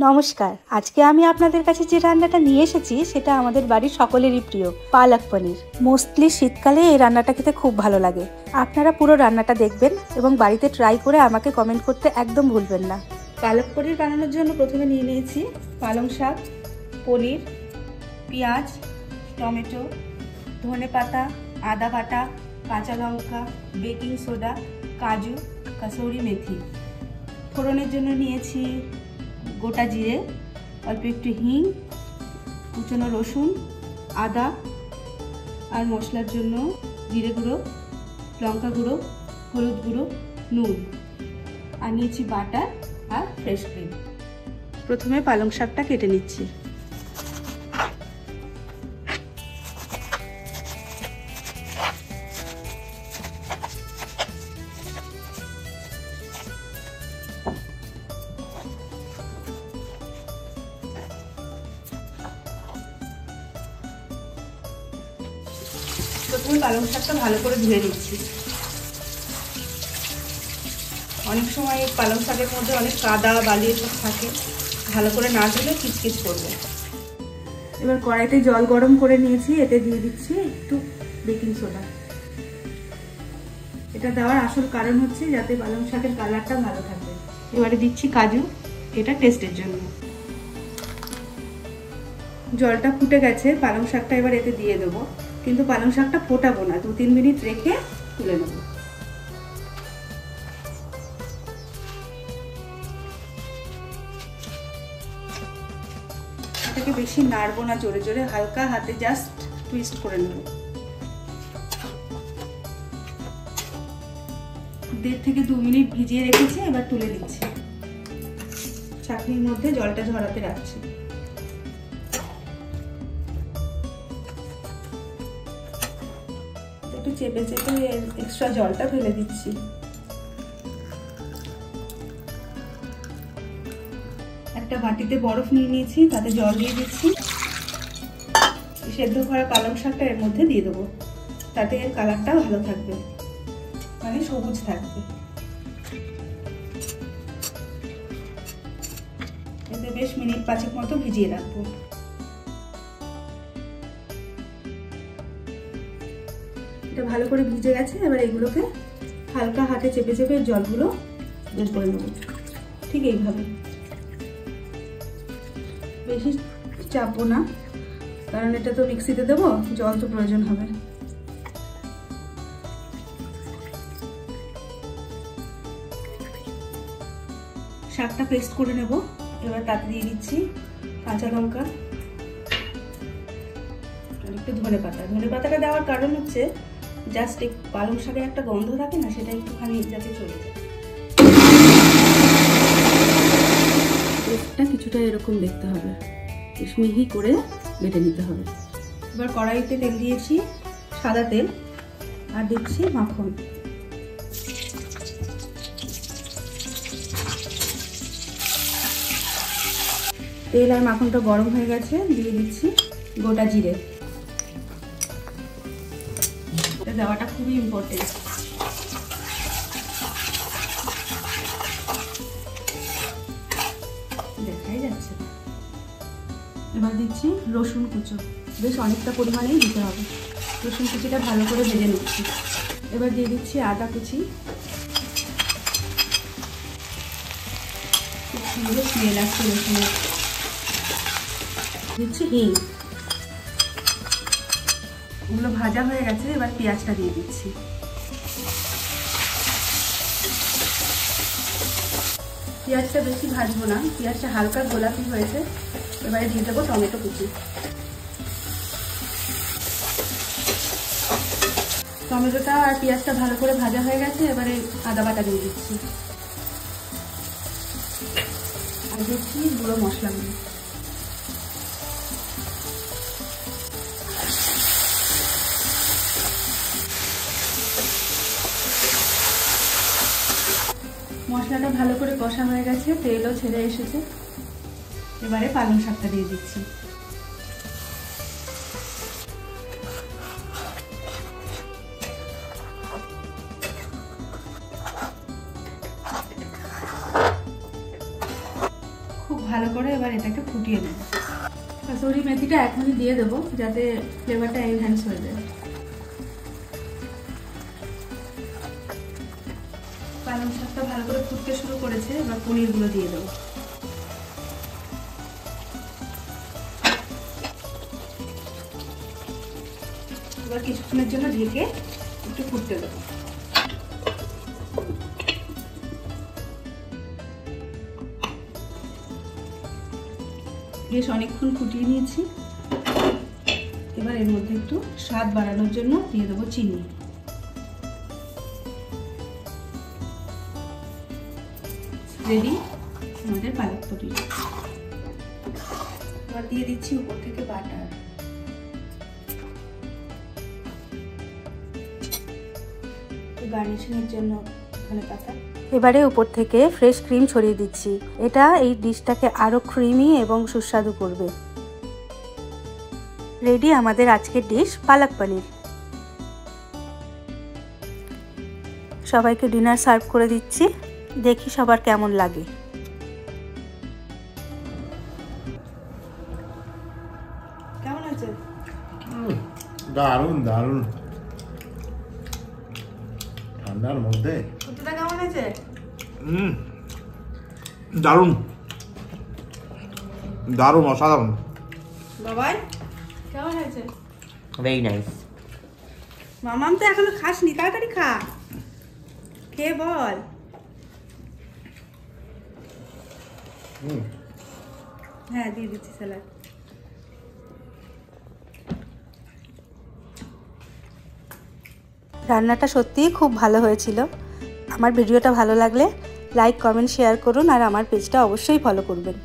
নমস্কার, আজকে আমি আপনাদের কাছে যে রান্নাটা নিয়ে এসেছি সেটা আমাদের বাড়ির সকলেরই প্রিয়, পালক পনির। মোস্টলি শীতকালে এই রান্নাটা খেতে খুব ভালো লাগে। আপনারা পুরো রান্নাটা দেখবেন এবং বাড়িতে ট্রাই করে আমাকে কমেন্ট করতে একদম ভুলবেন না। পালক পনির বানানোর জন্য প্রথমে নিয়ে নিয়েছি পালং শাক, পনির, পেঁয়াজ, টমেটো, ধনেপাতা, আদা বাটা, কাঁচা লঙ্কা, বেকিং সোডা, কাজু, কাসুরি মেথি। ফোড়নের জন্য নিয়েছি গোটা জিরে, অল্প একটু হিং, কুচনো রসুন, আদা, আর মশলার জন্য জিরে গুঁড়ো, লঙ্কা গুঁড়ো, হলুদ গুঁড়ো, নুন, আর নিয়েছি বাটার আর ফ্রেশ ক্রিম। প্রথমে পালং শাকটা কেটে নিচ্ছি। প্রথমে পালং শাকটা ভালো করে ধুয়ে নিচ্ছি। অনেক সময় পালং শাকের মধ্যে অনেক কাদা বালি এসব থাকে, ভালো করে না ধুলে কিচকিচ করবে। এবার কড়াইতে জল গরম করে নিয়েছি, এতে দিয়ে দিচ্ছি একটু বেকিং সোডা। এটা দেওয়ার আসল কারণ হচ্ছে যাতে পালং শাকের কালারটা ভালো থাকে। এবারে দিচ্ছি কাজু, এটা টেস্টের জন্য। জলটা ফুটে গেছে, পালং শাকটা এবার এতে দিয়ে দেবো, কিন্তু পালং শাকটা ফোটাবো না, 2-3 মিনিট রেখে তুলে নেব। এটাকে বেশি নাড়বো না, জোরে জোরে হালকা হাতে জাস্ট টুইস্ট করে নেব। 1.5 থেকে 2 মিনিট ভিজিয়ে রেখেছি, এবার তুলে দিচ্ছি। চাটনির মধ্যে জলটা ঝরাতে রাখছি। একটু চেপে চেপে এক্সট্রা জলটা ফেলে দিচ্ছি। একটা বাটিতে বরফ নিয়ে নিয়েছি, তাতে জল দিয়ে দিচ্ছি। সেদ্ধ করা পালং শাকটা এর মধ্যে দিয়ে দেবো, তাতে এর কালারটা ভালো থাকবে, মানে সবুজ থাকবে। এতে বেশ মিনিট 5 মতো ভিজিয়ে রাখবো। এটা ভালো করে ভিজে গেছে, এবার এগুলোকে হালকা হাতে চেপে চেপে জলগুলো বের করে নেব, ঠিক এইভাবে। বেশি চাপবো না, কারণ এটা তো মিক্সিতে দেবো, জল তো প্রয়োজন হবে। শাকটা পেস্ট করে নেব। এবার তাতে দিয়ে দিচ্ছি কাঁচা লঙ্কা আর একটু ধনেপাতা। ধনেপাতাটা দেওয়ার কারণ হচ্ছে জাস্ট এক পালং শাকের একটা গন্ধ থাকে না, সেটা একটুখানি যাতে চলে যায়। পেস্টটা কিছুটা এরকম দেখতে হবে, মিহি করে বেটে নিতে হবে। এবার কড়াইতে তেল দিয়েছি, সাদা তেল, আর দিচ্ছি মাখন। তেল আর মাখনটা গরম হয়ে গেছে, দিয়ে দিচ্ছি গোটা জিরে। এটা দেওয়াটা খুবই ইম্পর্টেন্ট। দেখাই যাচ্ছে। এবার দিচ্ছি রসুন কুচো, বেশ অনেকটা পরিমাণেই দিতে হবে। রসুন কুচিটা ভালো করে ভেজে নিচ্ছি। এবার দিয়ে দিচ্ছি আদা কুচি, খুব সুন্দর স্মেল আসছে রসুনের। দিচ্ছি হিং। ওগুলো ভাজা হয়ে গেছে, এবার পেঁয়াজটা দিয়ে দিচ্ছি। পেঁয়াজটা বেশি ভাজবো না, পেঁয়াজটা হালকা গোলাপি হয়েছে। এবারে দিয়ে দেবো টমেটো কুচি। টমেটোটা আর পেঁয়াজটা ভালো করে ভাজা হয়ে গেছে, এবারে আদা বাটা দিয়ে দিচ্ছি। আর দিচ্ছি গুঁড়ো মশলাগুলো। মশলাটা ভালো করে কষা হয়ে গেছে, তেলও ছেড়ে এসেছে। এবারে পালং শাকটা দিয়ে দিচ্ছি। খুব ভালো করে পরে এবার এটাকে ফুটিয়ে দেবো। কাসুরি মেথিটা এখনই দিয়ে দেবো যাতে ফ্লেভারটা এনহ্যান্স হয়ে যায়। পালং শাকটা ভালো করে ফুটতে শুরু করেছে, এবার পনিরগুলো দিয়ে দেবো। এবার কিছুক্ষণের জন্য ঢেকে একটু ফুটতে দেবো। বেশ অনেকক্ষণ ফুটিয়ে নিয়েছি। এবার এর মধ্যে একটু স্বাদ বাড়ানোর জন্য দিয়ে দেবো চিনি। রেডি আমাদের পালক পনির। এবার দিয়ে দিচ্ছি উপর থেকে বাটার। গার্নিশিং এর জন্য ধনেপাতা। এবারে উপর থেকে ফ্রেশ ক্রিম ছড়িয়ে দিচ্ছি। এটা এই ডিশটাকে আরো ক্রিমি এবং সুস্বাদু করবে। রেডি আমাদের আজকের ডিশ পালক পনির। সবাইকে ডিনার সার্ভ করে দিচ্ছি, দেখি সবার কেমন লাগে। কেমন আছে? দারুণ দারুণ, ঠান্ডার মধ্যে। কুর্তিটা কেমন আছে? দারুণ দারুণ, অসাধারণ। বাবাই কেমন হয়েছে? Very nice. মামাম তো এখনো খাসনি, তাড়াতাড়ি খা, খেয়ে বল। হ্যাঁ দিয়ে দিচ্ছি স্যালাড। রান্নাটা সত্যিই খুব ভালো হয়েছিল। আমার ভিডিওটা ভালো লাগলে লাইক, কমেন্ট, শেয়ার করুন আর আমার পেজটা অবশ্যই ফলো করবেন।